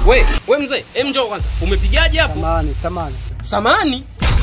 We mzee, njoo kwanza. Umepigaje hapo?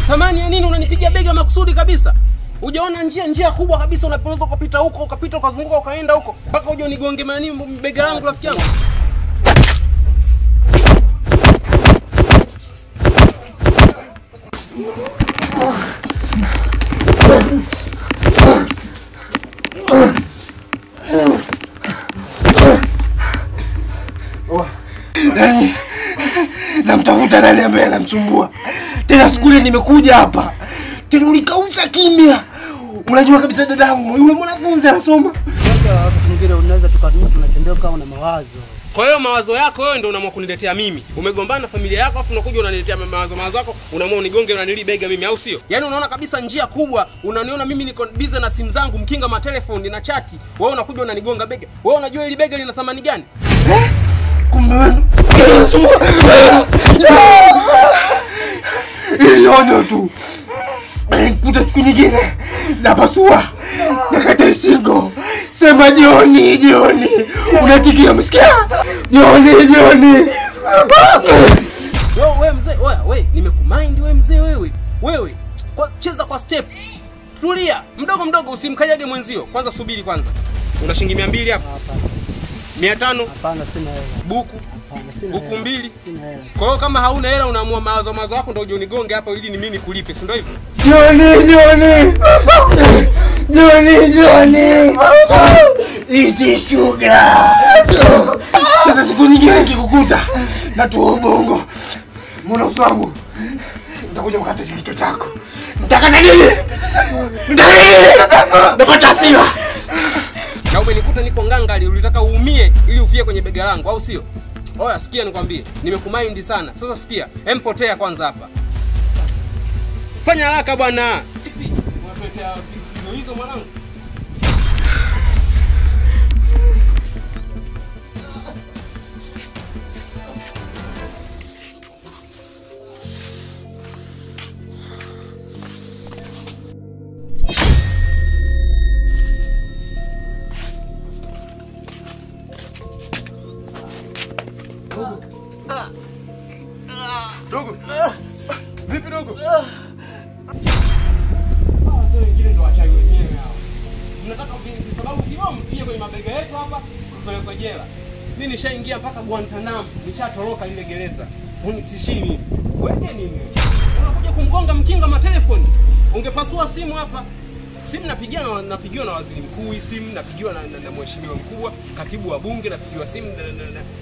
Samani ya nini unanipiga bega makusudi kabisa? Hujaona njia kubwa kabisa unapoweza kupita huko, ukapita ukazunguka ukaenda huko. Mpaka uje unigonge mani bega langu rafiki yangu. Namtafuta nani ambaye anamsumbua. Tena siku ile nimekuja hapa. Tena ulikausha kimya. Unajua kabisa dadangu, yule mwanafunzi anasoma. Wakati mwingine unaweza tunatembea kama na mawazo. Kwa hiyo mawazo yako wewe ndio unaamua kuniletea mimi. Umegombana na familia yako afu unakuja unaniletea mawazo yako, unaamua unigonge unanilibega mimi au sio? Yaani unaona kabisa njia kubwa, unaniona mimi niko busy na simu zangu, mkinga ma telefoni na chati. Wewe unakuja unanigonga bega. Wewe unajua ile bega lina thamani gani? Kumbe wewe. Ilionyo tu. Nikuta siku nyingine napasua. Nakata shingo. Sema Joni. Unatikia msikia? Joni. Wewe mzee, wewe nimekumind wewe mzee wewe. Wewe cheza kwa step. Tulia, mdogo usimkanyage mwenzio. Kwanza subiri kwanza. Una shilingi 200 hapa? Hapana. 500? Hapana, sina hela. Buku? Hapana, sina buku hela. 2? Sina hela. Kwa hiyo kama hauna hela unaamua mawazo yako ndio uje unigonge hapa ili ni mimi nikulipe, si ndio hivyo? Joni. Iti sugar. Sasa siku nyingine kikukuta na tu ubongo. Mbona usangu? Nitakuja kukata kichwa chako. Mtakana nini? Napata hasira. Na umenikuta niko ngangali, ulitaka uumie ili ufie kwenye bega langu au sio? Oya sikia nikwambie, nimekumind sana. Sasa sikia, empotea kwanza hapa. Fanya haraka bwana. Vipi? Unatuletea hizo mwanangu? Dogo. Vipi dogo? Sasa wengine ndio wachai wenyewe hao. Mnataka kwa sababu kidogo mpige kwenye mabega yetu hapa, tupeleke jela. Mimi nishaingia mpaka Guantanamo, nishatoroka ile gereza. Unitishini. Wewe nini? Unakuja kumgonga mkinga ma telefoni. Ungepasua simu hapa. Simu napigiwa na waziri mkuu, simu napigiwa na mheshimiwa mkubwa, katibu wa bunge, napigiwa simu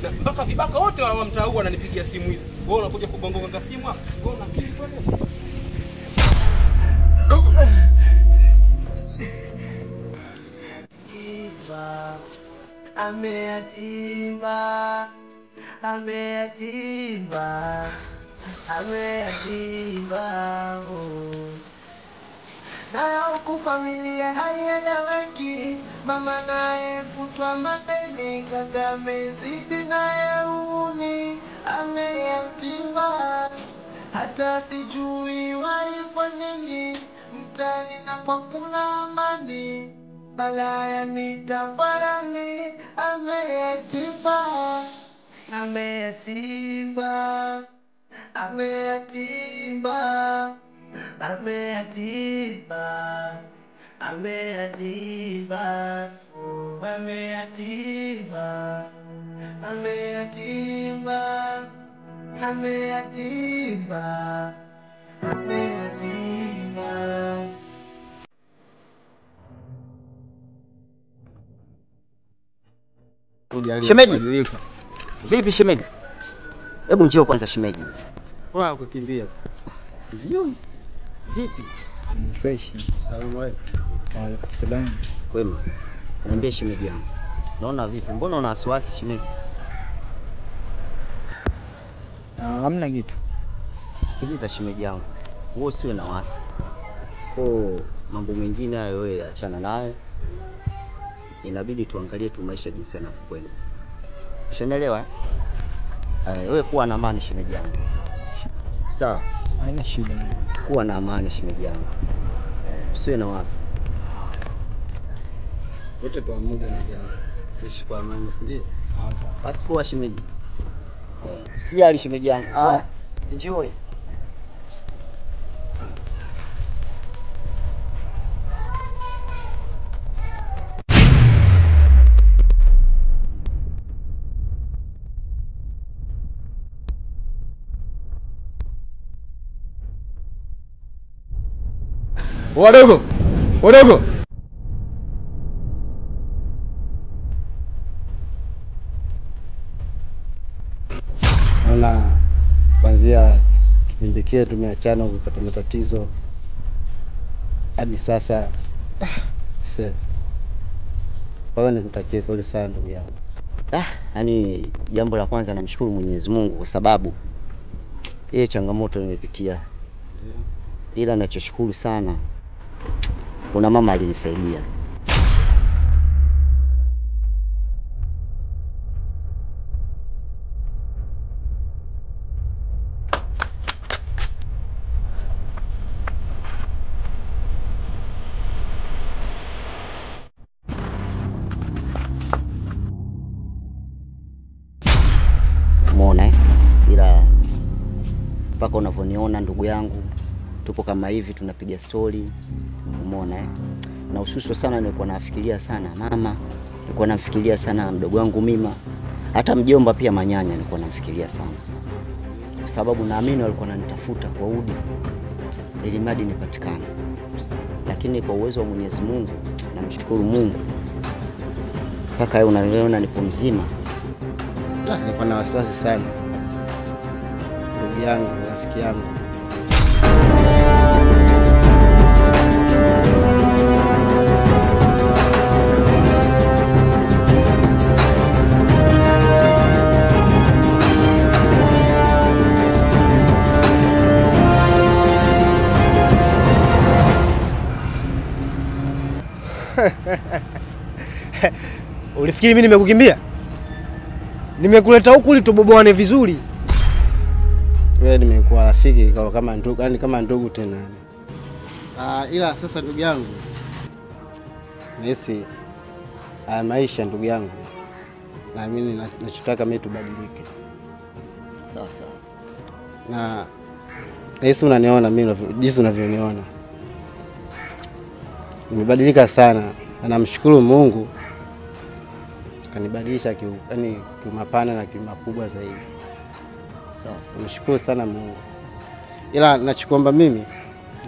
na mpaka vibaka wote wa mtaa huu wananipigia simu hizi. Wewe unakuja kugonga simu hapa. Wewe unakili kweli? Ameatimba na huku familia haieleweki, mama naye kutwa madeni, kaka amezidi naye uhuni, ameyatimba hata sijui wai kwa nini mtani na kwa kuna amani, balaya nitafarani, ameyatimba Shemeji. Vipi shemeji? Hebu njoo kwanza shemeji. Poa kukimbia. Sijui. Vipi? Fresh. Salamu alaykum. Wa alaykum salaam. Kwema. Niambie shemeji yangu. Naona vipi? Mbona una wasiwasi shemeji? Hamna kitu. Sikiliza shemeji yangu. Wewe usiwe na wasi. Mambo mengine hayo wewe achana nayo. Inabidi tuangalie tu maisha jinsi yanavyokwenda. Ushanielewa? Wewe kuwa na amani shemeji yangu. Sawa? Haina shida. Kuwa na amani shemeji yangu. Usiwe na wasi. Wote pamoja ndugu yangu. Tuishi kwa amani, ndio? Basi poa shemeji. Sijali shemeji yangu. Enjoy. Wadogo. Naona kuanzia kipindi kile tumeachana kupata matatizo hadi sasa. Kwa hiyo nikutakie pole sana ndugu yangu. Yaani jambo la kwanza namshukuru Mwenyezi Mungu kwa sababu ile changamoto nimepitia. Ila nachoshukuru sana kuna mama alinisaidia. Umeona ila mpaka unavyoniona ndugu yangu tupo kama hivi tunapiga story. Umeona na ususu sana nilikuwa nafikiria sana mama, nilikuwa nafikiria sana mdogo wangu Mima, hata mjomba pia Manyanya nilikuwa nafikiria sana. Kwa sababu naamini walikuwa wananitafuta kwa udi ili mradi nipatikane. Lakini kwa uwezo wa Mwenyezi Mungu namshukuru Mungu. Mpaka leo unaniona nipo mzima. Nilikuwa na wasiwasi sana. Ndugu yangu, rafiki yangu. Ulifikiri mimi nimekukimbia? Nimekuleta huku ili tuboboane vizuri. Wewe nimekuwa rafiki kama ndugu, yani kama ndugu tena. Ila sasa ndugu yangu, nahisi maisha ndugu yangu. Na mimi nachotaka mimi tubadilike. Sawa. Na nahisi unaniona mimi jinsi unavyoniona. Nimebadilika sana na namshukuru Mungu kanibadilisha yani kimapana na kimakubwa zaidi. Sawa. Namshukuru sana Mungu. Ila nachokuomba mimi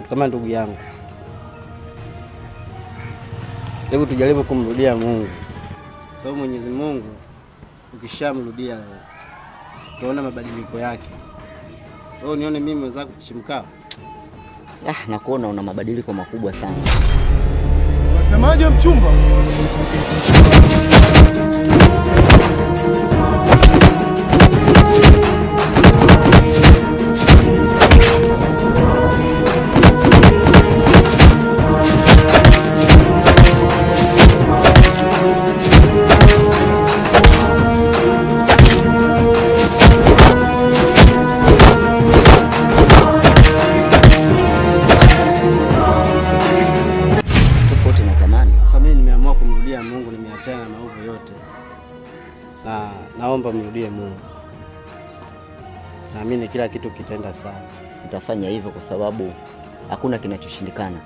kama ndugu yangu, hebu tujaribu kumrudia Mungu. Sababu Mwenyezi Mungu ukishamrudia utaona mabadiliko yake. Wewe unione mimi mwenzako Chimkaa. Nakuona una mabadiliko makubwa sana. Unasemaje mchumba? Naomba mrudie Mungu. Naamini kila kitu kitaenda sawa. Nitafanya hivyo kwa sababu hakuna kinachoshindikana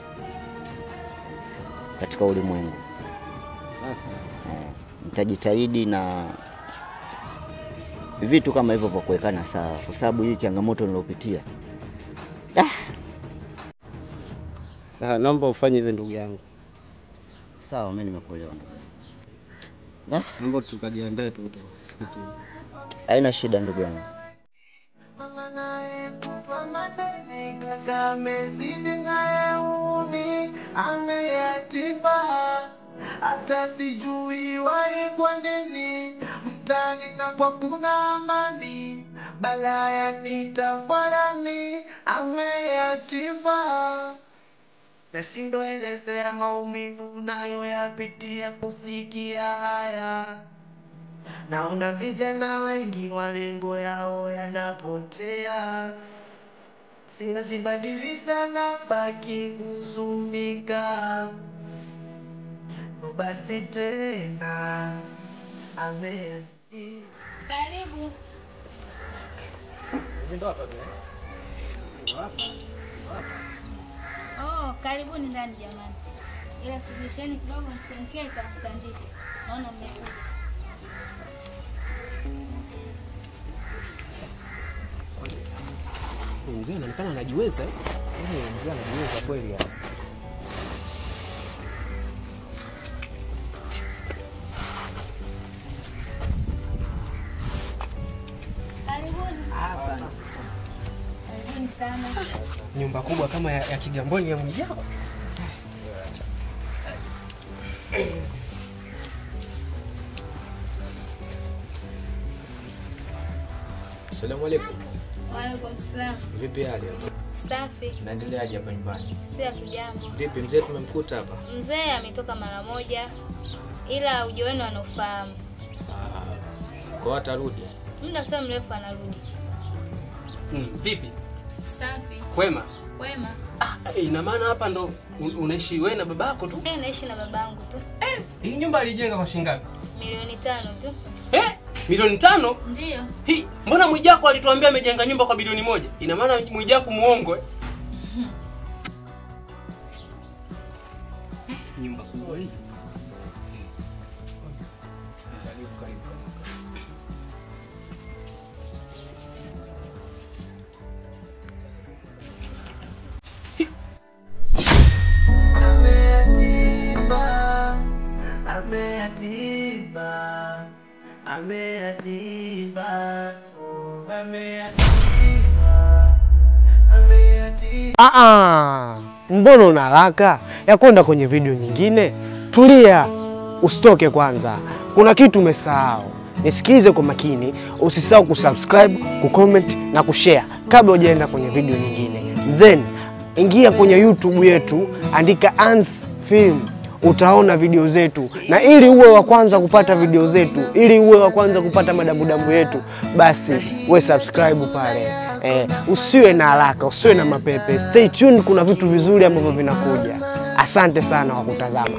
katika ulimwengu. Sasa nitajitahidi na vitu kama hivyo kwa kuwekana sawa kwa sababu hii changamoto nilopitia. Naomba ufanye hivyo ndugu yangu. Sawa, mimi nimekuelewa. Naomba tukajiandae tu. Haina shida ndugu yangu. Hata sijui wai kwa nini mtani na kwa kuna amani balaya nitafarani ameyatima. Nashindwa elezea maumivu nayoyapitia kusikia haya. Naona vijana wengi malengo yao yanapotea. Siwezi badilisha na baki kuhuzunika. Basi tena amen. Karibu. Oh, karibuni ndani jamani. Ila sugesheni kidogo mkeka mtandike. Naona mmekuja. Mzee anaonekana anajiweza. Mzee anajiweza kweli hapa. Karibuni. Asante. Karibuni sana. Nyumba kubwa kama ya Kigamboni ya Mwijako. Asalamu alaykum. Wa alaykum salaam. Vipi hali? Safi. Naendeleaje hapa nyumbani? Si hatujambo. Vipi mzee tumemkuta hapa? Mzee ametoka mara moja ila ujio wenu anaofahamu. Kwa atarudi. Muda sio mrefu anarudi. Vipi? Safi. Kwema? Kwema. Ina maana hapa ndo unaishi wewe na babako tu? Naishi na babangu tu. Hii nyumba alijenga kwa shilingi ngapi? Milioni 5 tu. Milioni 5? Ndio. Mbona Mwijako alituambia amejenga nyumba kwa bilioni 1? Ina maana Mwijako muongo Nyumba kubwa hii. Karibu. Mbona una haraka ya kwenda kwenye video nyingine? Tulia, usitoke kwanza. Kuna kitu umesahau. Nisikilize kwa makini, usisahau kusubscribe, kucomment na kushare kabla hujaenda kwenye video nyingine. Then ingia kwenye YouTube yetu, andika Ans Film, utaona video zetu. Na ili uwe wa kwanza kupata video zetu, ili uwe wa kwanza kupata madabudabu yetu, basi we subscribe pale. Usiwe na haraka, usiwe na mapepe. Stay tuned, kuna vitu vizuri ambavyo vinakuja. Asante sana kwa kutazama.